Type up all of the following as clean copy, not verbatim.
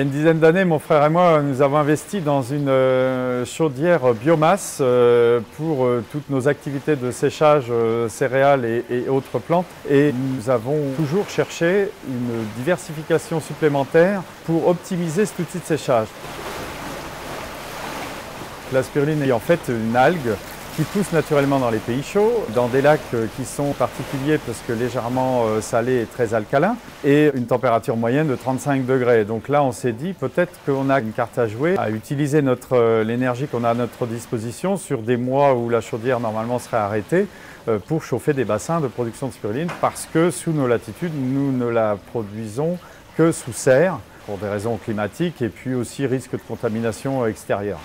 il y a une dizaine d'années, mon frère et moi, nous avons investi dans une chaudière biomasse pour toutes nos activités de séchage céréales et autres plantes. Et nous avons toujours cherché une diversification supplémentaire pour optimiser cet outil de séchage. La spiruline est en fait une algue qui pousse naturellement dans les pays chauds, dans des lacs qui sont particuliers parce que légèrement salés et très alcalins, et une température moyenne de 35 degrés. Donc là, on s'est dit peut-être qu'on a une carte à jouer, à utiliser l'énergie qu'on a à notre disposition sur des mois où la chaudière normalement serait arrêtée pour chauffer des bassins de production de spiruline, parce que sous nos latitudes, nous ne la produisons que sous serre, pour des raisons climatiques et puis aussi risque de contamination extérieure.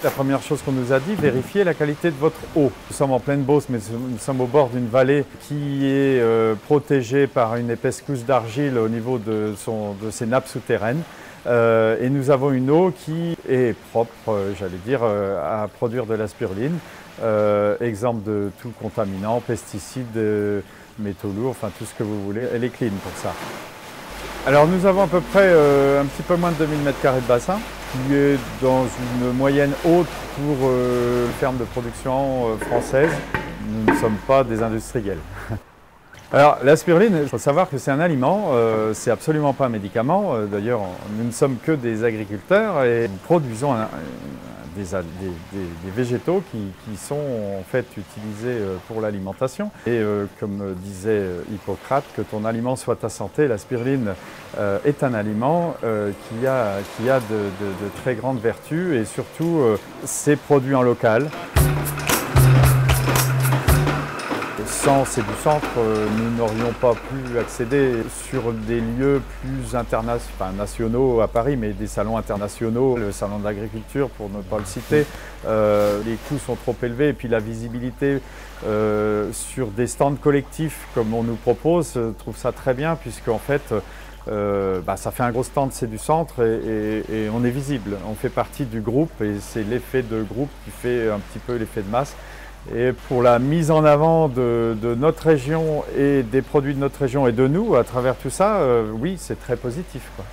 La première chose qu'on nous a dit, vérifiez la qualité de votre eau. Nous sommes en pleine Beauce, mais nous sommes au bord d'une vallée qui est protégée par une épaisse couche d'argile au niveau de ses nappes souterraines. Et nous avons une eau qui est propre, j'allais dire, à produire de la spiruline, exempte de tout contaminant, pesticides, métaux lourds, enfin tout ce que vous voulez. Elle est clean pour ça. Alors nous avons à peu près un petit peu moins de 2000 m² de bassin, qui est dans une moyenne haute pour une ferme de production française. Nous ne sommes pas des industriels. Alors la spiruline, il faut savoir que c'est un aliment, c'est absolument pas un médicament. D'ailleurs, nous ne sommes que des agriculteurs et nous produisons des végétaux qui sont en fait utilisés pour l'alimentation. Et comme disait Hippocrate, que ton aliment soit ta santé, la spiruline est un aliment qui a de très grandes vertus, et surtout c'est produit en local. Sans Séducentre, nous n'aurions pas pu accéder sur des lieux plus nationaux à Paris, mais des salons internationaux, le salon de l'agriculture pour ne pas le citer. Les coûts sont trop élevés et puis la visibilité sur des stands collectifs comme on nous propose, je trouve ça très bien, puisque en fait ça fait un gros stand Séducentre et on est visible. On fait partie du groupe et c'est l'effet de groupe qui fait un petit peu l'effet de masse. Et pour la mise en avant de notre région et des produits de notre région et de nous, à travers tout ça, oui, c'est très positif, quoi.